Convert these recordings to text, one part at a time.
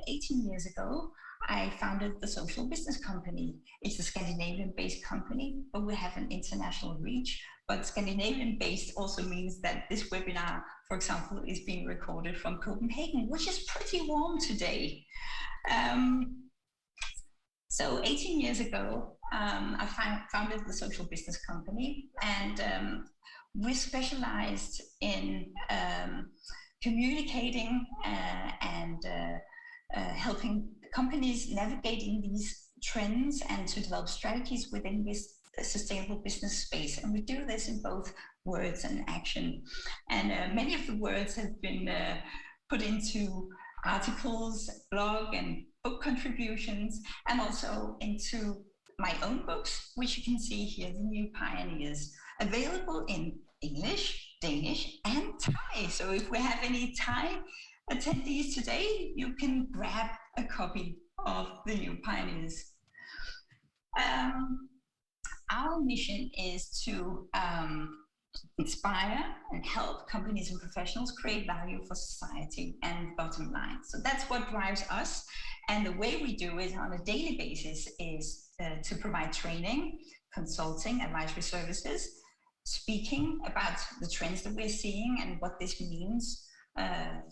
18 years ago, I founded the Social Business Company. It's a Scandinavian-based company, but we have an international reach. But Scandinavian-based also means that this webinar, for example, is being recorded from Copenhagen, which is pretty warm today. So 18 years ago, I founded the Social Business Company, and we specialized in communicating and helping companies navigating these trends and to develop strategies within this sustainable business space. And we do this in both words and action. And many of the words have been put into articles, blog and book contributions, and also into my own books, which you can see here, The New Pioneers, available in English, Danish, and Thai. So if we have any Thai attendees today, you can grab a copy of The New Pioneers. Our mission is to inspire and help companies and professionals create value for society and bottom line. So that's what drives us. And the way we do it on a daily basis is to provide training, consulting, advisory services, speaking about the trends that we're seeing and what this means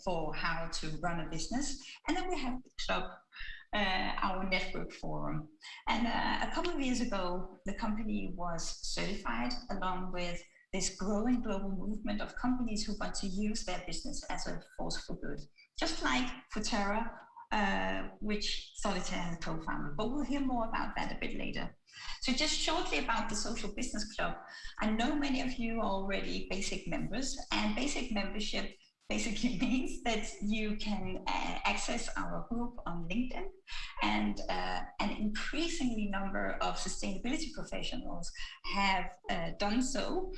for how to run a business. And then we have the club, our network forum. And a couple of years ago, the company was certified along with this growing global movement of companies who want to use their business as a force for good, just like Futera, which Solitaire has co-founded, but we'll hear more about that a bit later. So just shortly about the Social Business Club. I know many of you are already basic members, and basic membership basically means that you can access our group on LinkedIn, and an increasingly number of sustainability professionals have done so.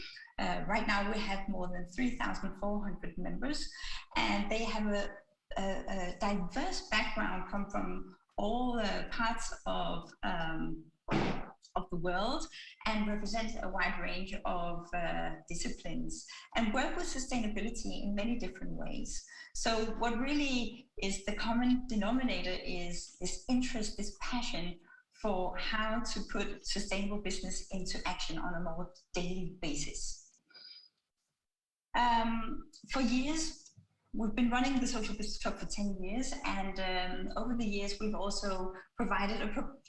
Right now we have more than 3,400 members, and they have a diverse background, come from all parts of the world, and represent a wide range of disciplines and work with sustainability in many different ways. So what really is the common denominator is this interest, this passion for how to put sustainable business into action on a more daily basis. For years, we've been running the Social Business Club for 10 years, and over the years, we've also provided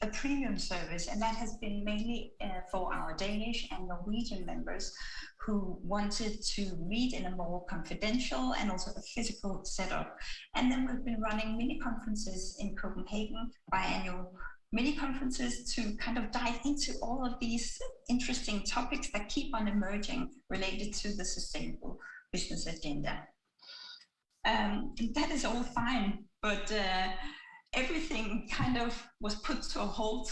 a premium service, and that has been mainly for our Danish and Norwegian members who wanted to meet in a more confidential and also a physical setup. And then we've been running mini conferences in Copenhagen, biannual mini conferences, to kind of dive into all of these interesting topics that keep on emerging related to the sustainable business agenda. That is all fine, but everything kind of was put to a halt,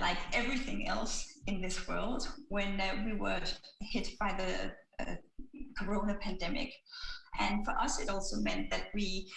like everything else in this world, when we were hit by the corona pandemic. And for us, it also meant that we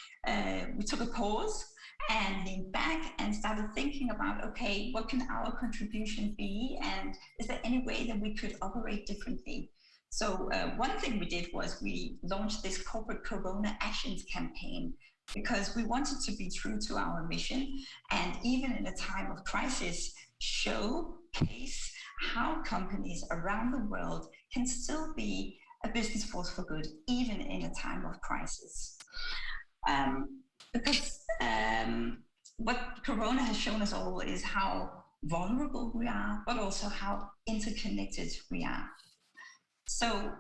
took a pause and leaned back and started thinking about, okay, what can our contribution be? And is there any way that we could operate differently? So one thing we did was we launched this corporate Corona Actions campaign, because we wanted to be true to our mission, and even in a time of crisis, showcase how companies around the world can still be a business force for good, even in a time of crisis. Because what Corona has shown us all is how vulnerable we are, but also how interconnected we are. So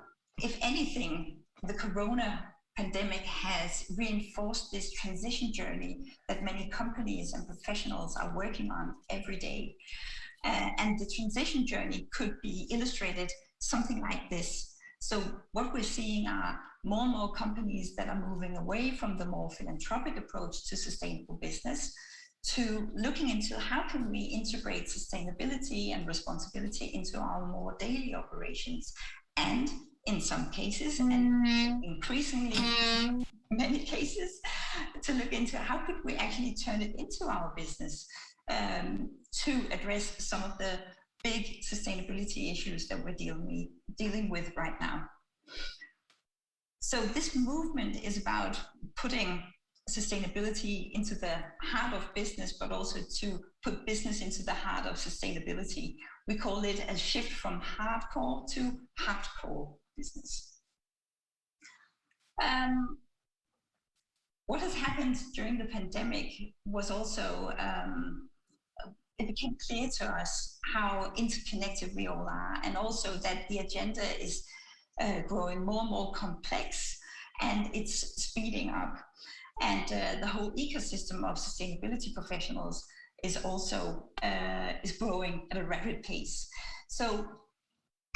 if anything, the Corona pandemic has reinforced this transition journey that many companies and professionals are working on every day. And the transition journey could be illustrated something like this. So what we're seeing are more and more companies that are moving away from the more philanthropic approach to sustainable business, to looking into how can we integrate sustainability and responsibility into our more daily operations. And in some cases, and increasingly many cases, to look into how could we actually turn it into our business to address some of the big sustainability issues that we're dealing with right now. So this movement is about putting sustainability into the heart of business, but also to put business into the heart of sustainability. We call it a shift from hardcore to hardcore business. What has happened during the pandemic was also, it became clear to us how interconnected we all are, and also that the agenda is growing more and more complex, and it's speeding up. And the whole ecosystem of sustainability professionals is also is growing at a rapid pace. So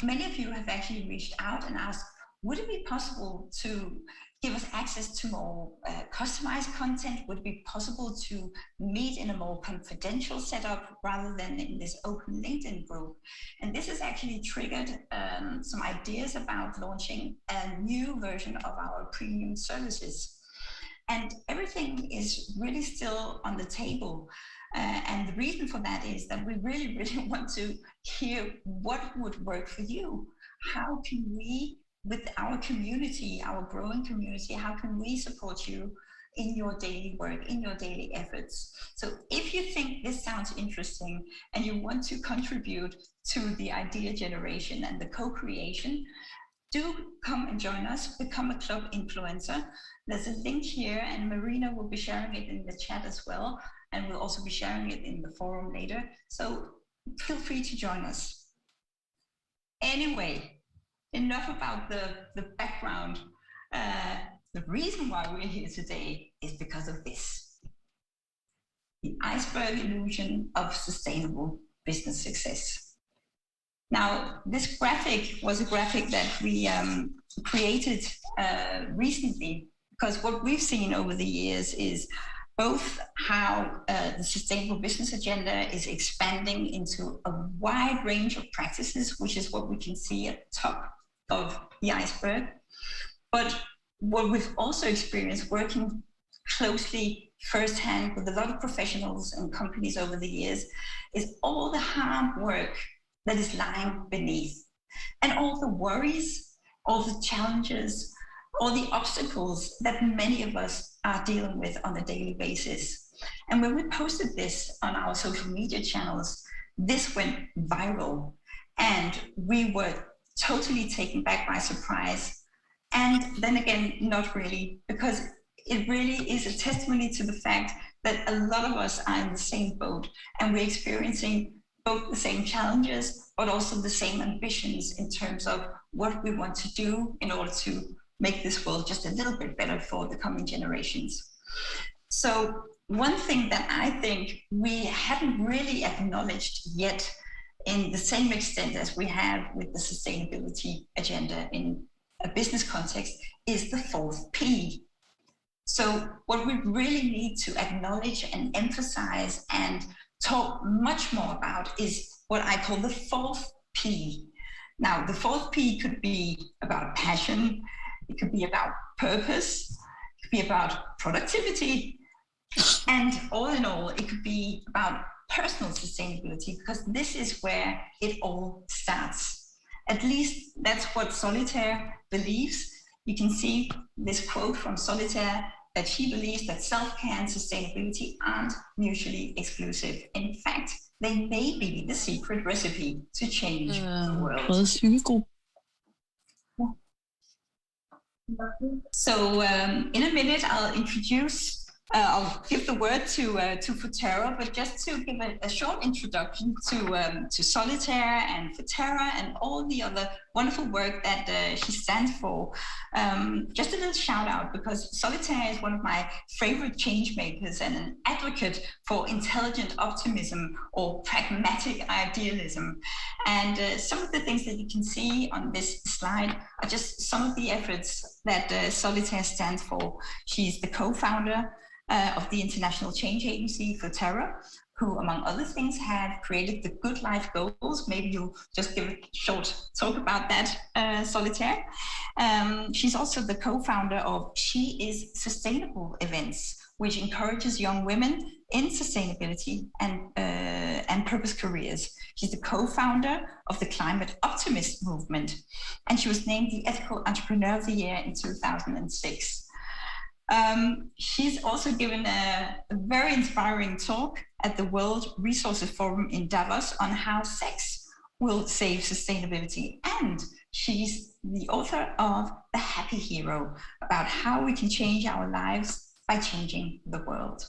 many of you have actually reached out and asked, would it be possible to give us access to more customized content? Would it be possible to meet in a more confidential setup rather than in this open LinkedIn group? And this has actually triggered some ideas about launching a new version of our premium services. And everything is really still on the table. And the reason for that is that we really, really want to hear what would work for you. How can we, with our community, our growing community, how can we support you in your daily work, in your daily efforts? So if you think this sounds interesting and you want to contribute to the idea generation and the co-creation, do come and join us, become a club influencer. There's a link here, and Marina will be sharing it in the chat as well, and we'll also be sharing it in the forum later. So feel free to join us. Anyway, enough about the background. The reason why we're here today is because of this: the iceberg illusion of sustainable business success. Now, this graphic was a graphic that we created recently, because what we've seen over the years is both how the sustainable business agenda is expanding into a wide range of practices, which is what we can see at the top of the iceberg. But what we've also experienced working closely firsthand with a lot of professionals and companies over the years is all the hard work that is lying beneath, and all the worries, all the challenges, all the obstacles that many of us are dealing with on a daily basis. And when we posted this on our social media channels, this went viral, and we were totally taken back by surprise. And then again, not really, because it really is a testimony to the fact that a lot of us are in the same boat, and we're experiencing both the same challenges, but also the same ambitions in terms of what we want to do in order to make this world just a little bit better for the coming generations. So one thing that I think we haven't really acknowledged yet in the same extent as we have with the sustainability agenda in a business context is the fourth P. So what we really need to acknowledge and emphasize and talk much more about is what I call the fourth P. Now, the fourth P could be about passion, it could be about purpose, it could be about productivity, and all in all, it could be about personal sustainability, because this is where it all starts. At least that's what Solitaire believes. You can see this quote from Solitaire, that she believes that self-care and sustainability aren't mutually exclusive. In fact, they may be the secret recipe to change the world. So in a minute, I'll give the word to Futera, but just to give a short introduction to Solitaire and Futera and all the other wonderful work that she stands for. Just a little shout out, because Solitaire is one of my favorite change makers and an advocate for intelligent optimism or pragmatic idealism. And some of the things that you can see on this slide are just some of the efforts that Solitaire stands for. She's the co-founder of the international change agency Futera, who, among other things, have created the Good Life Goals. Maybe you'll just give a short talk about that, Solitaire. She's also the co-founder of She Is Sustainable events, which encourages young women in sustainability and purpose careers. She's the co-founder of the Climate Optimist movement, and she was named the Ethical Entrepreneur of the Year in 2006. She's also given a very inspiring talk at the World Resources Forum in Davos on how sex will save sustainability. And she's the author of The Happy Hero, about how we can change our lives by changing the world.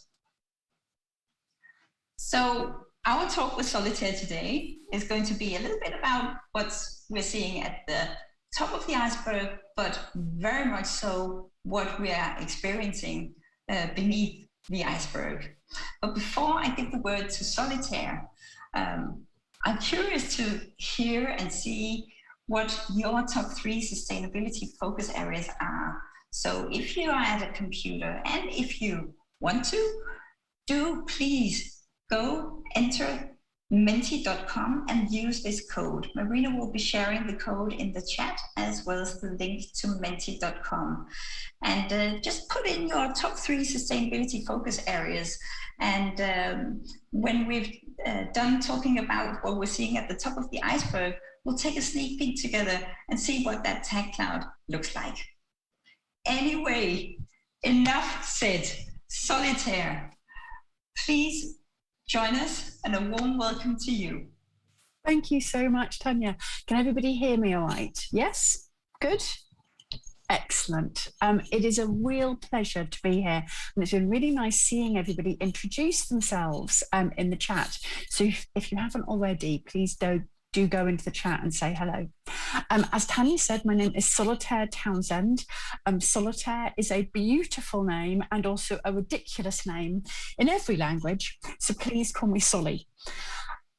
So our talk with Solitaire today is going to be a little bit about what we're seeing at the top of the iceberg, but very much so what we are experiencing beneath the iceberg. But before I give the word to Solitaire, I'm curious to hear and see what your top 3 sustainability focus areas are. So if you are at a computer and if you want to, do please go enter menti.com and use this code. Marina will be sharing the code in the chat as well as the link to menti.com. And just put in your top 3 sustainability focus areas. And when we've done talking about what we're seeing at the top of the iceberg, we'll take a sneak peek together and see what that tag cloud looks like. Anyway, enough said. Solitaire, please join us, and a warm welcome to you. Thank you so much, Tanya. Can everybody hear me all right? Yes? Good? Excellent. It is a real pleasure to be here, and it's been really nice seeing everybody introduce themselves in the chat. So if you haven't already, please do go into the chat and say hello. As Tanya said, my name is Solitaire Townsend. Solitaire is a beautiful name and also a ridiculous name in every language, so please call me Solly.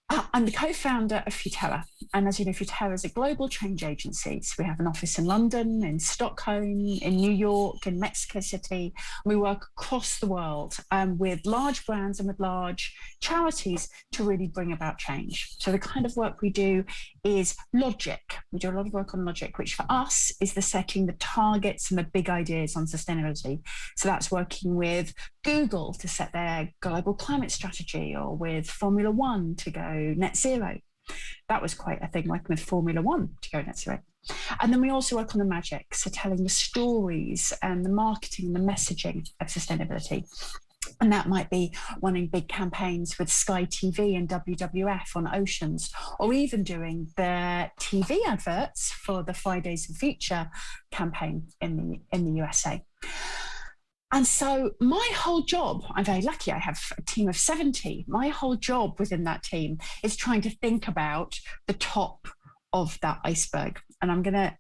I'm the co-founder of Futera, and as you know, Futera is a global change agency. So we have an office in London, in Stockholm, in New York, in Mexico City. We work across the world with large brands and with large charities to really bring about change. So the kind of work we do is logic. We do a lot of work on logic, which for us is the setting the targets and the big ideas on sustainability. So that's working with Google to set their global climate strategy, or with Formula One to go net zero. That was quite a thing, working with Formula One to go net zero. And then we also work on the magic, so telling the stories and the marketing and the messaging of sustainability. And that might be running big campaigns with Sky TV and WWF on oceans, or even doing the TV adverts for the Fridays of Future campaign in the USA. And so my whole job, I'm very lucky, I have a team of 70. My whole job within that team is trying to think about the top of that iceberg. And I'm going to,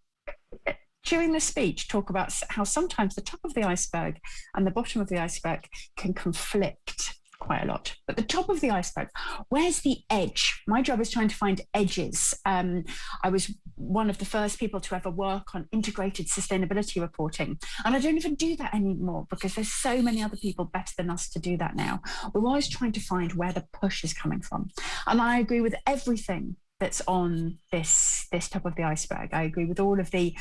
during this speech, talk about how sometimes the top of the iceberg and the bottom of the iceberg can conflict quite a lot. But the top of the iceberg, where's the edge? My job is trying to find edges. I was one of the first people to ever work on integrated sustainability reporting. And I don't even do that anymore because there's so many other people better than us to do that now. We're always trying to find where the push is coming from. And I agree with everything that's on this top of the iceberg. I agree with all of the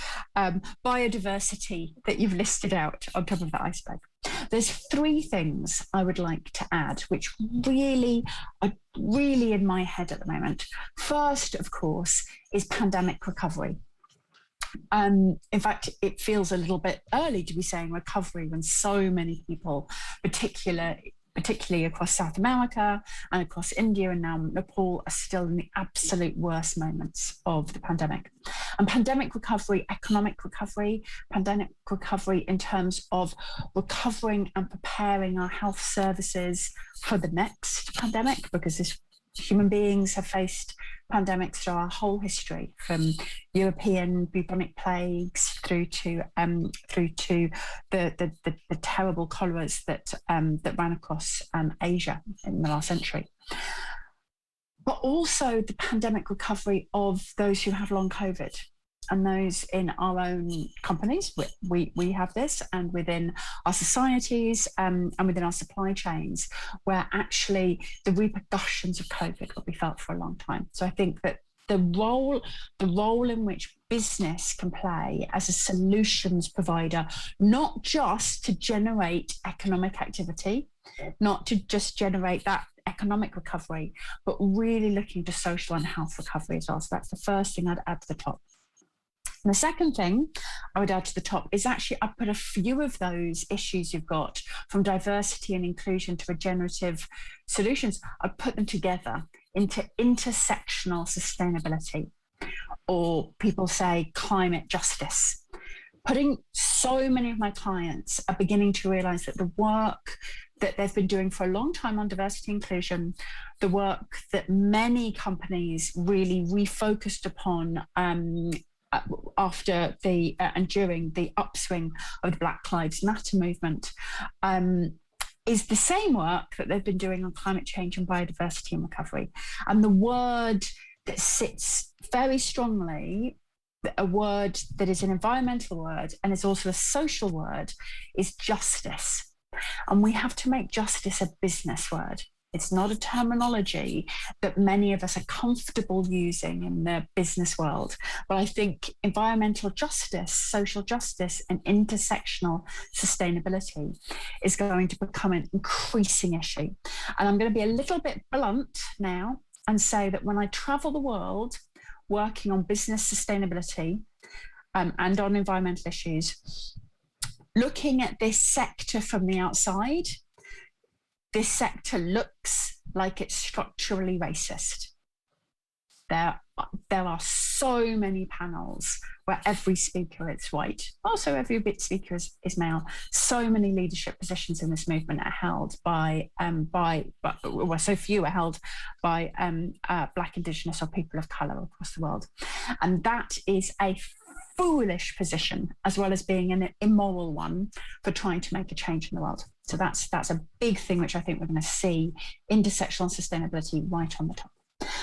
biodiversity that you've listed out on top of the iceberg. There's 3 things I would like to add, which really are really in my head at the moment. First, of course, is pandemic recovery. In fact, it feels a little bit early to be saying recovery when so many people, particularly across South America and across India and now Nepal, are still in the absolute worst moments of the pandemic. And pandemic recovery, economic recovery, pandemic recovery in terms of recovering and preparing our health services for the next pandemic, because human beings have faced pandemics through our whole history, from European bubonic plagues through to the terrible choleras that ran across Asia in the last century. But also the pandemic recovery of those who have long COVID, and those in our own companies. We have this, and within our societies and within our supply chains, where actually the repercussions of COVID will be felt for a long time. So I think that the role in which business can play as a solutions provider, not just to generate economic activity, not to just generate that economic recovery, but really looking to social and health recovery as well. So that's the first thing I'd add to the top. And the second thing I would add to the top is actually I put a few of those issues you've got, from diversity and inclusion to regenerative solutions, I put them together into intersectional sustainability, or people say climate justice. Putting so many of my clients are beginning to realize that the work that they've been doing for a long time on diversity and inclusion, the work that many companies really refocused upon after the and during the upswing of the Black Lives Matter movement, is the same work that they've been doing on climate change and biodiversity and recovery. And the word that sits very strongly, a word that is an environmental word and is also a social word, is justice. And we have to make justice a business word. It's not a terminology that many of us are comfortable using in the business world. But I think environmental justice, social justice, and intersectional sustainability is going to become an increasing issue. And I'm going to be a little bit blunt now and say that when I travel the world working on business sustainability and on environmental issues, looking at this sector from the outside, this sector looks like it's structurally racist. There are so many panels where every speaker is white. Also, every speaker is male. So many leadership positions in this movement are held by well, so few are held by Black, Indigenous, or people of colour across the world. And that is a foolish position, as well as being an immoral one, for trying to make a change in the world. So that's a big thing which I think we're going to see, intersectional sustainability right on the top.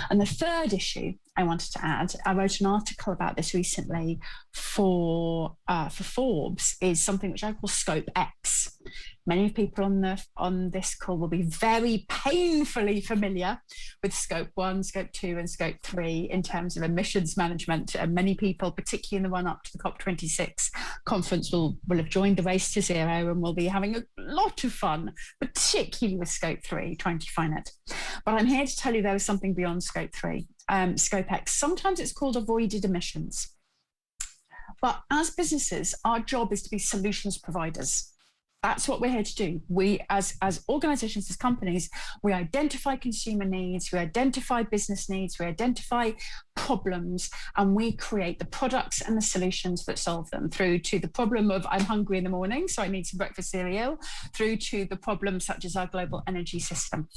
And the third issue I wanted to add, I wrote an article about this recently for Forbes, is something which I call Scope X. Many people on this call will be very painfully familiar with Scope 1, Scope 2, and Scope 3 in terms of emissions management. And many people, particularly in the run-up to the COP26 conference, will have joined the race to zero and will be having a lot of fun, particularly with Scope 3, trying to define it. But I'm here to tell you there is something beyond Scope 3. Scope X, sometimes it's called avoided emissions. But as businesses, our job is to be solutions providers. That's what we're here to do. We, as organizations, as companies, we identify consumer needs, we identify business needs, we identify problems, and we create the products and the solutions that solve them, through to the problem of I'm hungry in the morning, so I need some breakfast cereal, through to the problems such as our global energy system.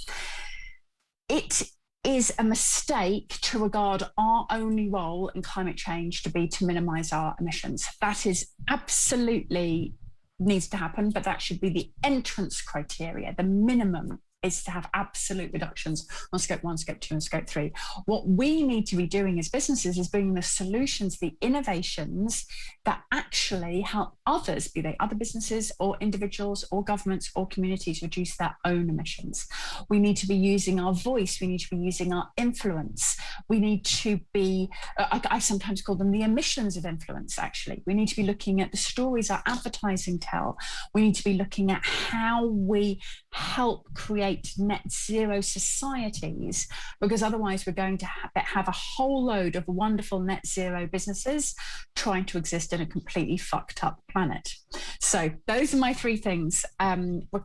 It is a mistake to regard our only role in climate change to be to minimize our emissions. That is absolutely needs to happen, but that should be the entrance criteria. The minimum is to have absolute reductions on Scope 1, Scope 2, and Scope 3. What we need to be doing as businesses is bringing the solutions, the innovations that actually help others, be they other businesses or individuals or governments or communities, reduce their own emissions. We need to be using our voice. We need to be using our influence. We need to be, I sometimes call them the emissions of influence, actually. We need to be looking at the stories our advertising tell. We need to be looking at how we help create net zero societies, because otherwise we're going to have a whole load of wonderful net zero businesses trying to exist in a completely fucked up planet. So those are my three things: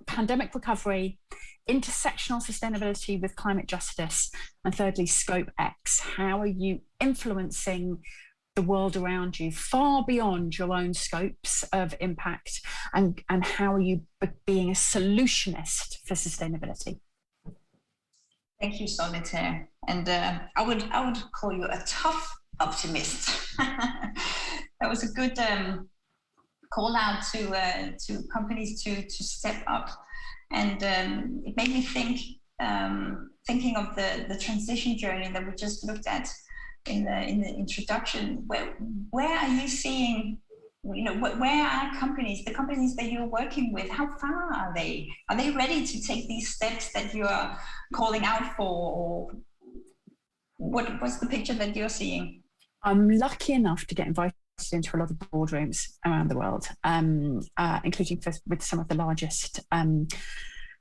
pandemic recovery, intersectional sustainability with climate justice, and thirdly, Scope X. How are you influencing the world around you far beyond your own scopes of impact, and how are you being a solutionist for sustainability? Thank you, Solitaire. And I would call you a tough optimist. That was a good call out to companies to step up, and it made me think, thinking of the transition journey that we just looked at in the introduction. Where are you seeing, where are companies, the companies that you're working with, how far are they? Are they ready to take these steps that you are calling out for? Or what's the picture that you're seeing? I'm lucky enough to get invited into a lot of boardrooms around the world, including with some of the largest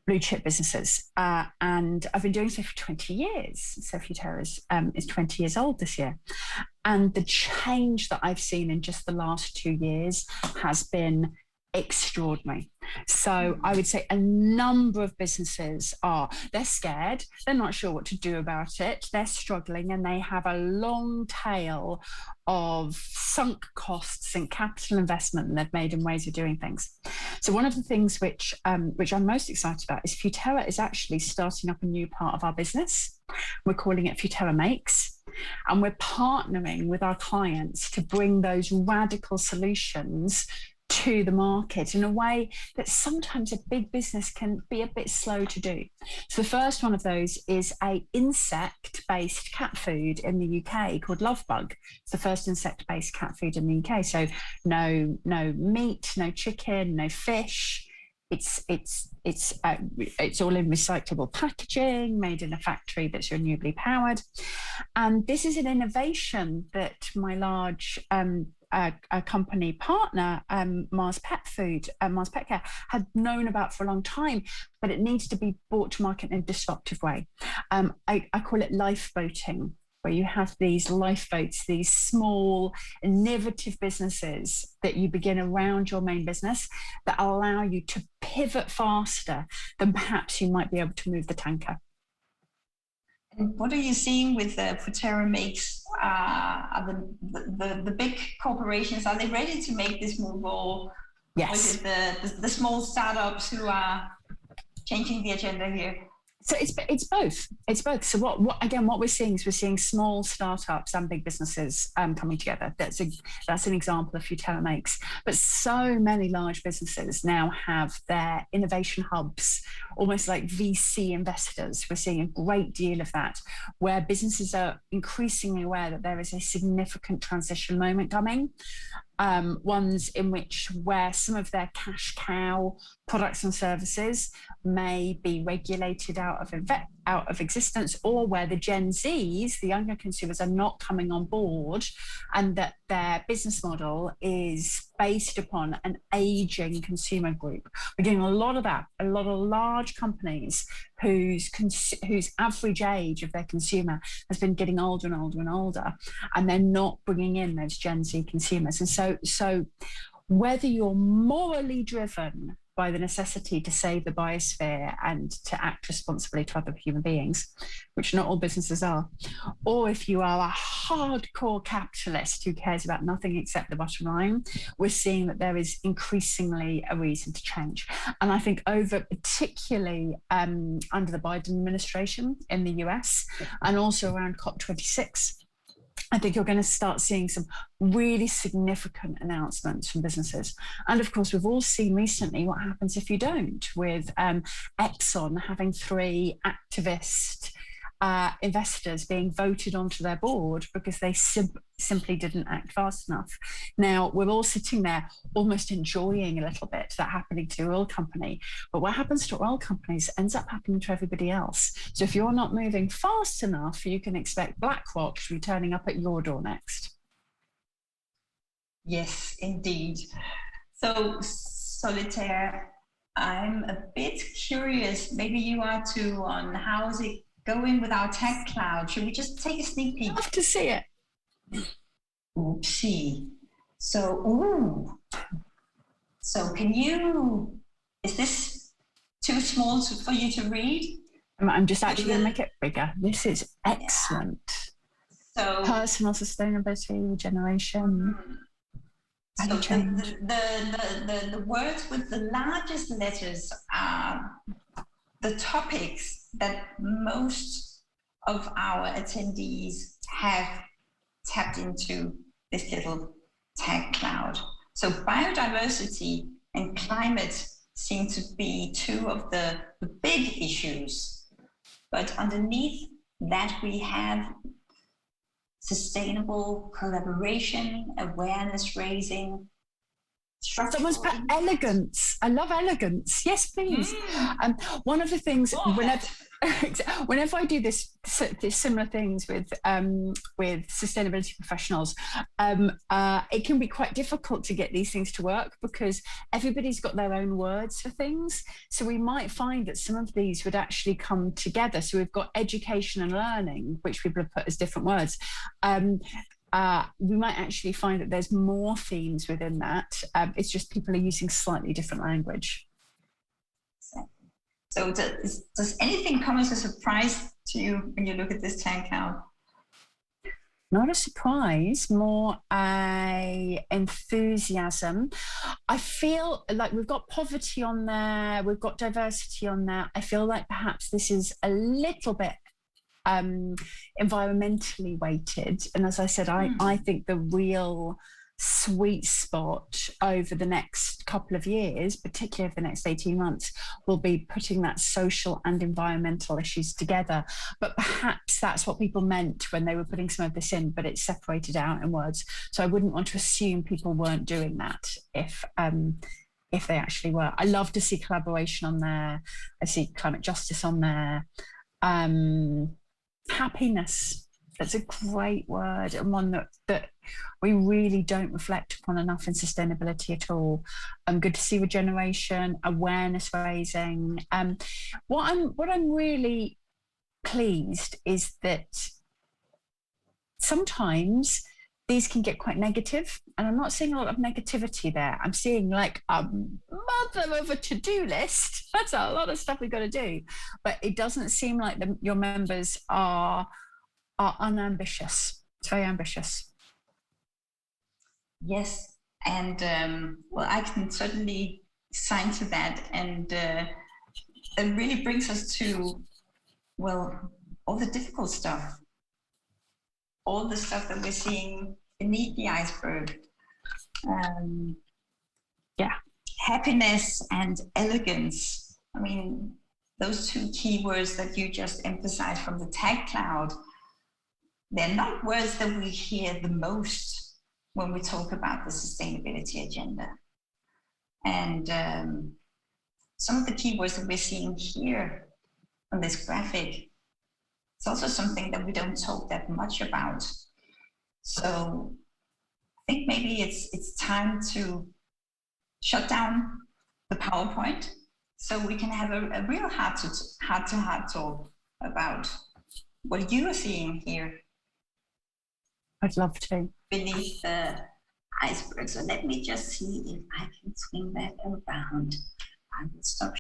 blue chip businesses. And I've been doing so for 20 years. Sophie Terra is 20 years old this year. And the change that I've seen in just the last 2 years has been extraordinary. So I would say a number of businesses they're scared, they're not sure what to do about it, they're struggling, and they have a long tail of sunk costs and capital investment they've made in ways of doing things. So one of the things which I'm most excited about is Futerra is actually starting up a new part of our business. We're calling it Futerra Makes. And we're partnering with our clients to bring those radical solutions to the market in a way that sometimes a big business can be a bit slow to do. So the first one of those is a insect-based cat food in the UK called Lovebug. It's the first insect-based cat food in the UK. So no meat, no chicken, no fish. It's all in recyclable packaging, made in a factory that's renewably powered. And this is an innovation that my large a company partner, Mars Pet Care, had known about for a long time, but it needs to be brought to market in a disruptive way. I call it lifeboating, where you have these lifeboats, these small, innovative businesses that you begin around your main business that allow you to pivot faster than perhaps you might be able to move the tanker. And what are you seeing with Futerra Makes? Are the big corporations, are they ready to make this move, or is it the small startups who are changing the agenda here? So it's both. So what we're seeing is small startups and big businesses coming together. That's an example of Futerra Makes. But so many large businesses now have their innovation hubs, almost like VC investors. We're seeing a great deal of that, where businesses are increasingly aware that there is a significant transition moment coming. Ones in where some of their cash cow products and services may be regulated out of existence, or where the Gen Zs, the younger consumers, are not coming on board, and that their business model is based upon an aging consumer group. We're getting a lot of that, a lot of large companies whose average age of their consumer has been getting older and older and older, and they're not bringing in those Gen Z consumers. And so whether you're morally driven by the necessity to save the biosphere and to act responsibly to other human beings, which not all businesses are, or if you are a hardcore capitalist who cares about nothing except the bottom line, we're seeing that there is increasingly a reason to change. And I think particularly under the Biden administration in the US, and also around COP26, I think you're going to start seeing some really significant announcements from businesses. And of course, we've all seen recently what happens if you don't, with Exxon having 3 activist investors being voted onto their board because they simply didn't act fast enough. Now, we're all sitting there almost enjoying a little bit that happening to oil company, but what happens to oil companies ends up happening to everybody else. So if you're not moving fast enough, you can expect BlackRock to be turning up at your door next. Yes, indeed. So, Solitaire, I'm a bit curious, maybe you are too, on how is it going with our tech cloud. Should we just take a sneak peek? I'd love to see it. Oopsie. So is this too small for you to read? I'm just actually going to make it bigger. This is excellent. So personal sustainability, regeneration. So the words with the largest letters are the topics that most of our attendees have tapped into this little tech cloud. So biodiversity and climate seem to be 2 of the big issues. But underneath that, we have sustainable collaboration, awareness raising. Someone's put elegance. I love elegance. Yes, please. One of the things whenever I do this similar things with sustainability professionals, it can be quite difficult to get these things to work because everybody's got their own words for things. So we might find that some of these would actually come together. So we've got education and learning, which people have put as different words. we might actually find that there's more themes within that. It's just people are using slightly different language. So does anything come as a surprise to you when you look at this 10 count? Not a surprise, more a enthusiasm. I feel like we've got poverty on there, we've got diversity on there. I feel like perhaps this is a little bit environmentally weighted. And as I said, I think the real sweet spot over the next couple of years, particularly over the next 18 months, will be putting that social and environmental issues together. But perhaps that's what people meant when they were putting some of this in, but it's separated out in words. So I wouldn't want to assume people weren't doing that if they actually were. I love to see collaboration on there. I see climate justice on there. Happiness, that's a great word, and one that we really don't reflect upon enough in sustainability at all. Good to see regeneration, awareness raising. What I'm really pleased is that sometimes these can get quite negative, and I'm not seeing a lot of negativity there. I'm seeing like a mother of a to-do list. That's a lot of stuff we've got to do, but it doesn't seem like your members are unambitious. It's very ambitious. Yes, and well, I can certainly sign to that, and it really brings us to, well, all the difficult stuff, all the stuff that we're seeing beneath the iceberg. Yeah, happiness and elegance. I mean, those two keywords that you just emphasized from the tag cloud, they're not words that we hear the most when we talk about the sustainability agenda. And some of the keywords that we're seeing here on this graphic, it's also something that we don't talk that much about. So I think maybe it's time to shut down the PowerPoint so we can have a real heart-to-heart talk about what you are seeing here. I'd love to. Beneath the iceberg. So let me just see if I can swing that around. I will stop